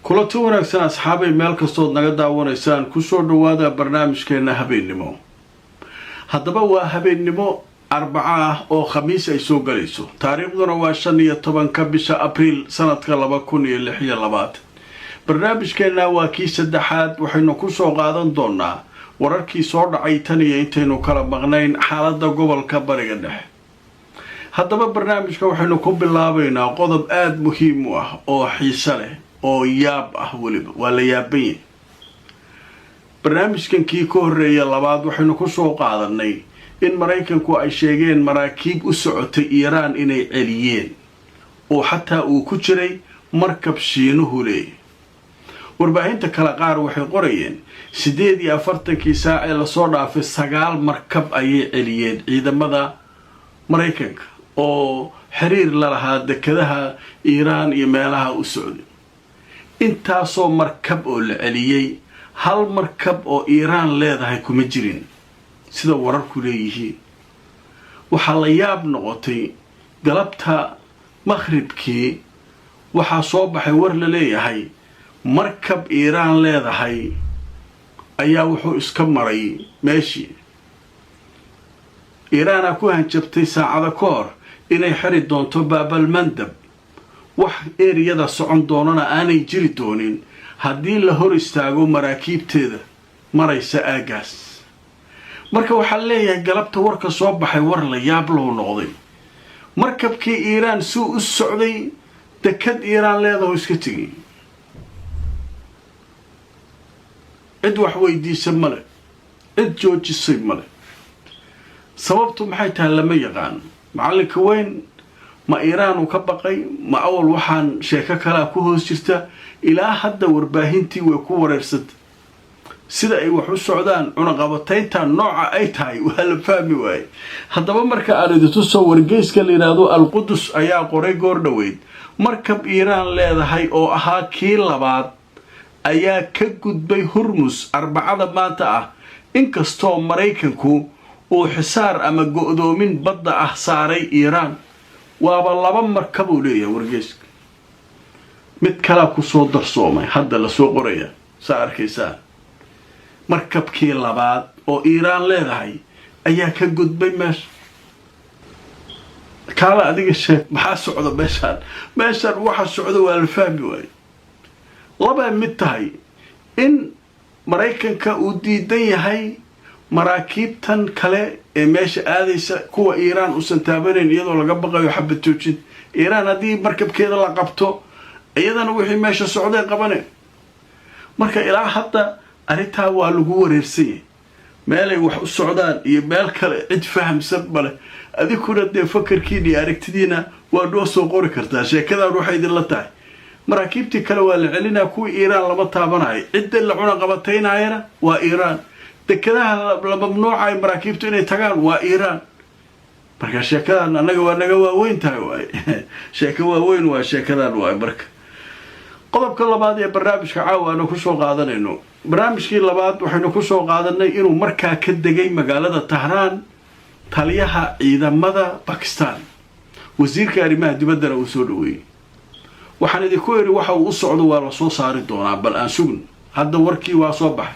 kulanti wanaagsan asxaabay meel kastood naga daawanaysaan kusoo dhawaada barnaamijkeena habeennimo. haddaba waa habeennimo arbaca ah oo khamiis ay soo galayso, taariikhduna waa 15 bisha Abriil sanadka 2026. barnaamijkeena waa kii saddexaad, waxaynu ku soo qaadan doonaa wararkii soo dhacay tan iyo intaynu kala maqnayn xaaladda gobolka Bariga Dhexe. haddaba barnaamijka waxaynu ku bilaabaynaa qodob aad muhiim u ah oo xiiso leh oo yaab ah, waliba waa la yaaban. barnaamijkan kii ka horeeyay labaad waxaynu ku soo qaadanay in Mareykanku ay sheegeen maraakiib u socotay Iiraan inay celiyeen oo xataa uu ku jiray markab Shiinuhu leeyahay. warbaahinta kala qaar waxay qorayeen 48 saac ee la soo dhaafay 9 markab ayay celiyeen ciidamada Mareykanka oo xiriir la lahaa dekedaha Iiraan iyo meelaha u socday. intaasoo markab oo la celiyay, hal markab oo Iiraan leedahay kuma jirin sida wararku leeyihiin. waxaa la yaab noqotay galabta maghribkii waxaa soo baxay war la leeyahay markab Iiraan leedahay ayaa wuxuu iska maray meeshii. Iiraan ku hanjabtay saacada ka hor inay xiri doonto Baabal Mandab, wax eriyada socon doonana aanay jiri doonin haddii la hor istaago maraakiibteeda maraysa aagaas. marka waxaa leeyahay galabta warka soo baxay war la yaab loo noqday. markabkii Iiraan suu u socday dekad Iiraan leedahay iska tegay, cid wax weydiisa male, cid joojisay male. sababtu maxay tahay lama yaqaan. macalinka weyn ma Iiraan uu ka baqay, ma awal waxaan sheeko kala ku hoos jirta. ilaa hadda warbaahintii way ku wareersatay sida ay wax u socdaan. cunaqabataynta nooca ay tahay waa la fahmi waayay. haddaba marka aridatu soo wargeyska la yiraahdo Al-Qudus ayaa qoray goor dhaweyd markab Iiraan leedahay oo ahaa kii labaad ayaa ka gudbay Hormuz arbacada maanta ah, inkastoo Mareykanku uu xisaar ama go'doomin badda ah saaray Iiraan. waaba 2 markab oo leeyahay wargeyska. mid kala ku soo darsoomay hadda la soo qoraya saa arkaysaa. markabkii labaad oo Iiraan leedahay ayaa ka gudbay meesha. kala adiga sheeg maxaa socda meeshan waxa socda waa la fahmi waayay. laba mid tahay in Mareykanka uu diidan yahay maraakiibtan kale ee meesha aadaysa kuwa Iiraan u santaabanayn iyadoo laga baqayo xabad joojin. Iiraan haddii markabkeeda la qabto iyadana wixii meesha socday qabanay. marka ilaa hadda arintaa waa lagu wareersay meelay wax u socdaan iyo meel kale cid fahamsan male. adikuna dee fakarkiina aragtidiina waa noo soo qori kartaa. sheekadan waxay idin la tahay maraakiibtii kale waa la celinaa, kuwa Iiraan lama taabanayo. cidda la cunaqabataynayana waa Iiraan. dekedaha la mamnuucay maraakiibtu inay tagaan waa Iiraan. marka sheekadan anaga waa naga waaweyn tahay waay. sheeko waaweyn waa sheekadan waay. marka qodobka labaad ee barnaamijka caawa aanu ku soo qaadanayno, barnaamijkii labaad waxaynu ku soo qaadanay inuu markaa ka degay magaalada Tahraan taliyaha ciidamada Pakistan. wasiirka arrimaha dibaddana uu soo dhaweeyay. waxaan idinku yiri waxa uu u socdo waa la soo saari doonaa, bal aan sugno. hadda warkii waa soo baxay.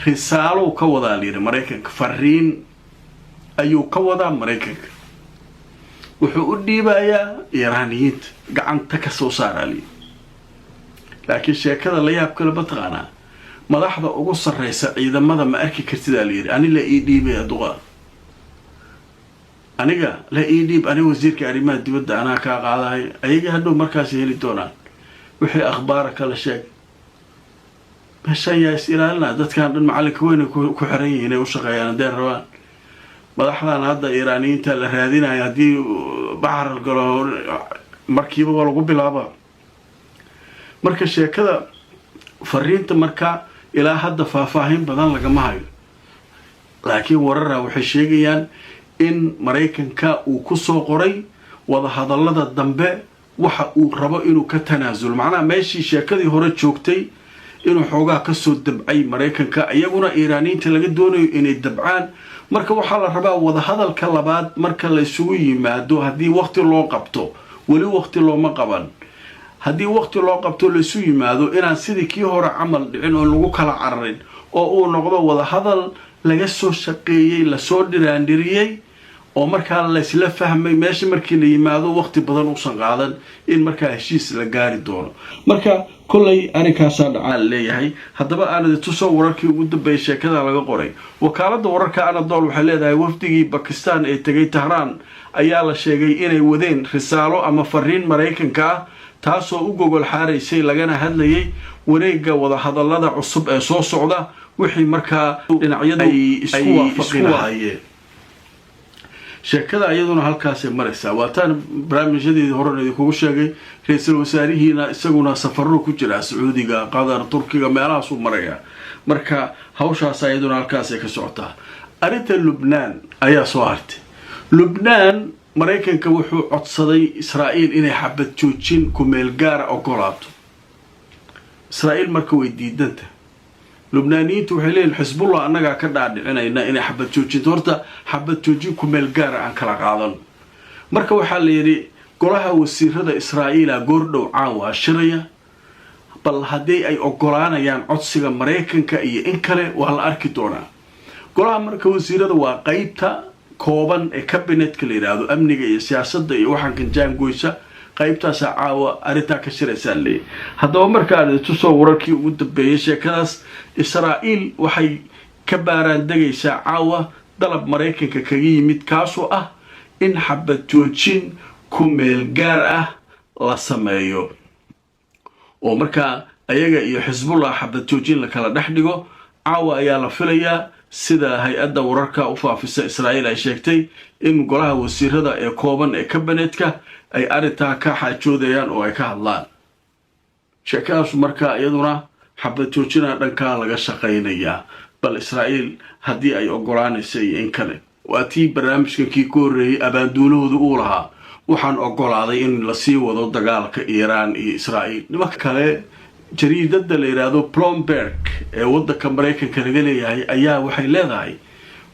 risaalo ka wadaa liir Mareykanka, fariin ayuu ka wadaa Mareykanka. wuxuu u dhiibayaa Iiraaniyiinta gacanta ka soo saaraalay. laakiin sheekada la yaab kale bataqana madaxda ugu sareysa ciidamada ma arki kartida liir. ani la ii dhiibay aduqa, aniga la ii dhiib, ani wasiirka arrimaha dibadda anaa ka qaadahay. ayaga hadhow markaas heli doonaan wixii akhbaar kala sheeg. meeshan yaa is ilaalina dadkan dhan macalinka weyn ku xiran yihiin inay u shaqeeyaan hadday rabaan. madaxdan hadda Iiraaniyiinta la raadinayo haddii baxar galo markiiba waa lagu bilaabaa. marka sheekada fariinta marka ilaa hadda faahfaahin badan lagama hayo, laakiin wararka waxay sheegayaan in Mareykanka uu ku soo qoray wada hadallada dambe waxa uu rabo inuu ka tanaasulo. macnaha meeshii sheekadii hore joogtay inuu xoogaa ka soo dabcay Mareykanka, iyaguna Iiraaniyiinta laga doonayo inay dabcaan. marka waxaa la rabaa wada hadalka labaad marka la isugu yimaado haddii waqti loo qabto. wali waqti looma qaban. haddii waqti loo qabto laysu yimaado inaan sidii kii hore camal dhicin oo lagu kala cararin oo uu noqdo wada hadal laga soo shaqeeyey lasoo dhiraandhiriyey oo markaa laysla fahmay meesha markii la yimaado waqti badan uusan qaadan in markaa heshiis la gaari doono marka kollay arrinkaasaa dhacaa leeyahay haddaba aanadi tusoo wararkii ugu dambeeyay sheekada laga qoray wakaaladda wararka Anadolu waxay leedahay wafdigii Pakistan ee tagay Tehran ayaa la sheegay inay wadeen risaalo ama fariin Mareykanka ah taasoo u gogol xaaraysay lagana hadlayay wareegga wada hadallada cusub ee soo socda wixii markaa dhinacyadu ay isku waafaqi lahaayeen sheekada iyaduna halkaasay maraysaa waataan barnaamijyadii hore idinkugu sheegay ra'iisul wasaarihiina isaguna safarro ku jira Sacuudiga Qatar Turkiga meelahaas uu maraya marka hawshaas iyaduna halkaasay ka socotaa arinta Lubnaan ayaa soo hartay Lubnaan Mareykanka wuxuu codsaday Israa'iil inay xabad joojin ku meel gaar ah ogolaato Israa'iil marka way diidanta لبنانيين وحلين حزب الله أنك كذا عندنا إن حبة توجين تورتا حبة توجين كمل جار عن كلا قاضن مركب حال يري قرها والسير هذا إسرائيل جوردو عاوة الشرية بل هدي أي أقرانا يعني عطسي أمريكان كأي إنكره وهالأركيدونا قرها مركب والسير هذا وقايبتا كوبان كابينت كليرا هذا أمني سياسة ده وحن كان جام جويسا qaybtaas caawa arinta ka shiraysan leey hadaba marka aad tusoo wararkii ugu dambeeyay sheekadaas Israa'iil waxay ka baaraan dagaysaa caawa dalab Mareykanka kaga yimid kaasoo ah in xabad joojin ku meel gaar ah la sameeyo oo marka ayaga iyo Xisbullah xabad joojin la kala dhaxdhigo caawa ayaa la filayaa sida hay'adda wararka u faafisa Israa'iil ay sheegtay in golaha wasiirada ee kooban ee kabinetka ay arinta ka xajoodayaan oo ay ka hadlaan sheekadaas marka iyaduna xabad joojina dhanka laga shaqeynaya bal Israa'iil hadii ay ogolaanaysay in kale waatii barnaamijkii ku horeeyay abaanduulahoodu uu lahaa waxaan ogolaaday in la sii wado dagaalka Iran iyo Israa'iil nimanka kale jariidada la yiraahdo Bloomberg ee waddanka Mareykanka laga leeyahay ayaa waxay leedahay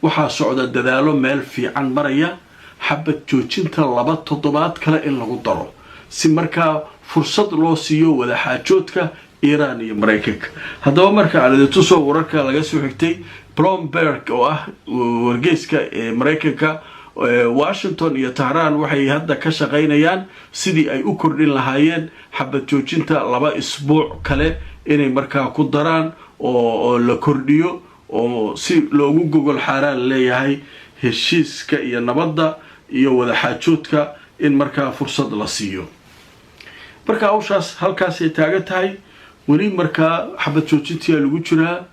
waxa socda dadaalo meel fiican maraya حبة جوجينتا لبا تضباط كلا إن لغو دارو سي مركا فرصة لو سيو ولا حاجوتك إيراني مريكك هذا مركا على تصو وركا لغاسو حكتي بلومبرغ ورقيسكا مريكك واشنطن iyo Tehran waxay hadda ka shaqeynayaan sidii ay u kordhin lahaayeen xabad joojinta laba isbuuc kale inay markaa ku daraan oo la kordhiyo oo si loogu gogol xaraan leeyahay heshiiska iyo nabadda iyo wada xaajoodka in markaa fursad la siiyo marka hawshaas halkaas ay taagan tahay wali markaa xabad joojintii lagu jiraa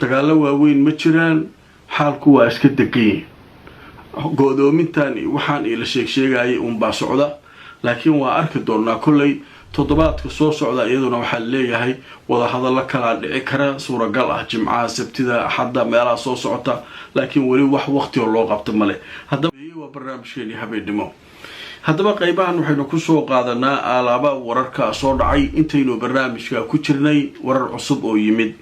dagaalo waaweyn ma jiraan xaalku waa iska degay go'doomintan waxaan ila sheegay baa socda laakiin waa arki doonaa kulay toddobaadka soo socda iyaduna waxa leeyahay wada hadal kala dhici kara suuragal ah jimcaha sabtida axadda meelaha soo socota laakiin wali wax waqti loo qabto male hadaba waa barnaamijkeeni habeenimo hadaba qaybahan waxaynu ku soo qaadanaa alaaba wararka soo dhacay intaynu barnaamijka ku jirnay warar cusub oo yimid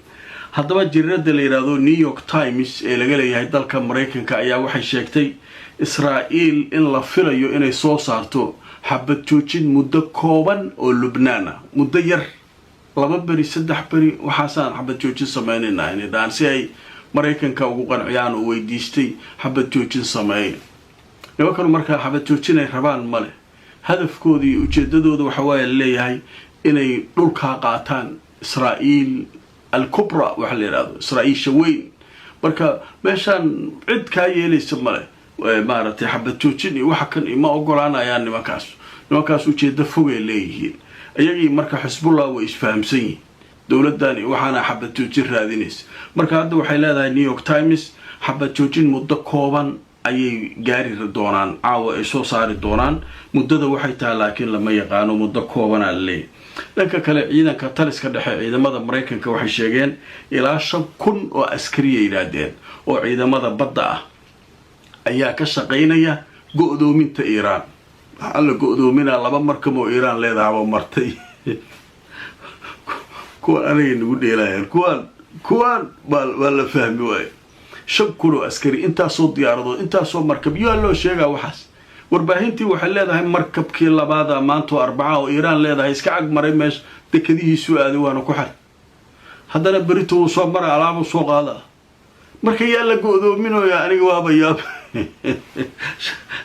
hadaba jirada la yiraahdo New York Times ee laga leeyahay dalka Mareykanka ayaa waxay sheegtay Israa'iil in la filayo inay soo saarto xabad joojin muddo kooban oo Lubnaan ah muddo yar 2 bari 3 bari waxaan xabad joojin sameeynaa in daan si ay Mareykanka ugu qanciyaan oo weydiistay xabad joojin sameeyay nimankan markaa xabad joojin ay rabaan male hadafkoodii ujeedadoodu waxa way leeyahay inay dhulka qaataan Israa'iil الكبرى وحلي هذا إسرائيل شوين بركة ماشان عد كايلي سمله مارتي حبة توجيني وحكن ما أقول أنا يعني مكاس وشي دفوق الليهين أيجي مركا حسب الله وإيش فهم سين دولة داني وحنا حبة توجين هذه ناس مركا هذا وحيل هذا نيويورك تايمز حبة توجين مدة كوبان أي جاري الدوران أو إيشو صار الدوران مدة وحيتها لكن لما يقانو مدة كوبان اللي dhanka kale ciidanka taliska dhexe ciidamada Mareykanka waxay sheegeen ilaa 5,000 oo askari yiraadeen oo ciidamada badda ah ayaa ka shaqeynaya go'doominta Iran alla go'doomina laba markab oo Iran leedahay martay kuwan aniga nagu dheelayaan kuwan wala fahmi way 5,000 oo askari inta soo diyaarado inta soo markab iyo loo sheegaa warbaahintii waxay leedahay markabkii labaada maanta arbaca oo Iiraan leedahay iska cag maray meesh dekadihiisu aaday waana ku xal haddana berito uu soo maray alaab soo qaada marka yaa la go'doominayo aniga waaba yaab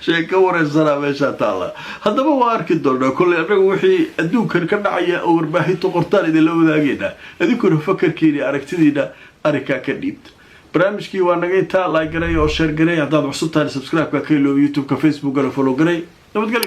sheeko wareysana meesha taala haddaba waa arki doonaa kulli anagu wixii adduunkan ka dhacaya oo warbaahintu qortaan idin la wadaagayna adinkuna fakarkiina aragtidiina arrinka ka dhiibta barnaamijkii waa naga intaa like garay oo share garay haddaad cusub tahay subscribe ka kaylo YouTube ka Facebook ka follow garay nabadgelyo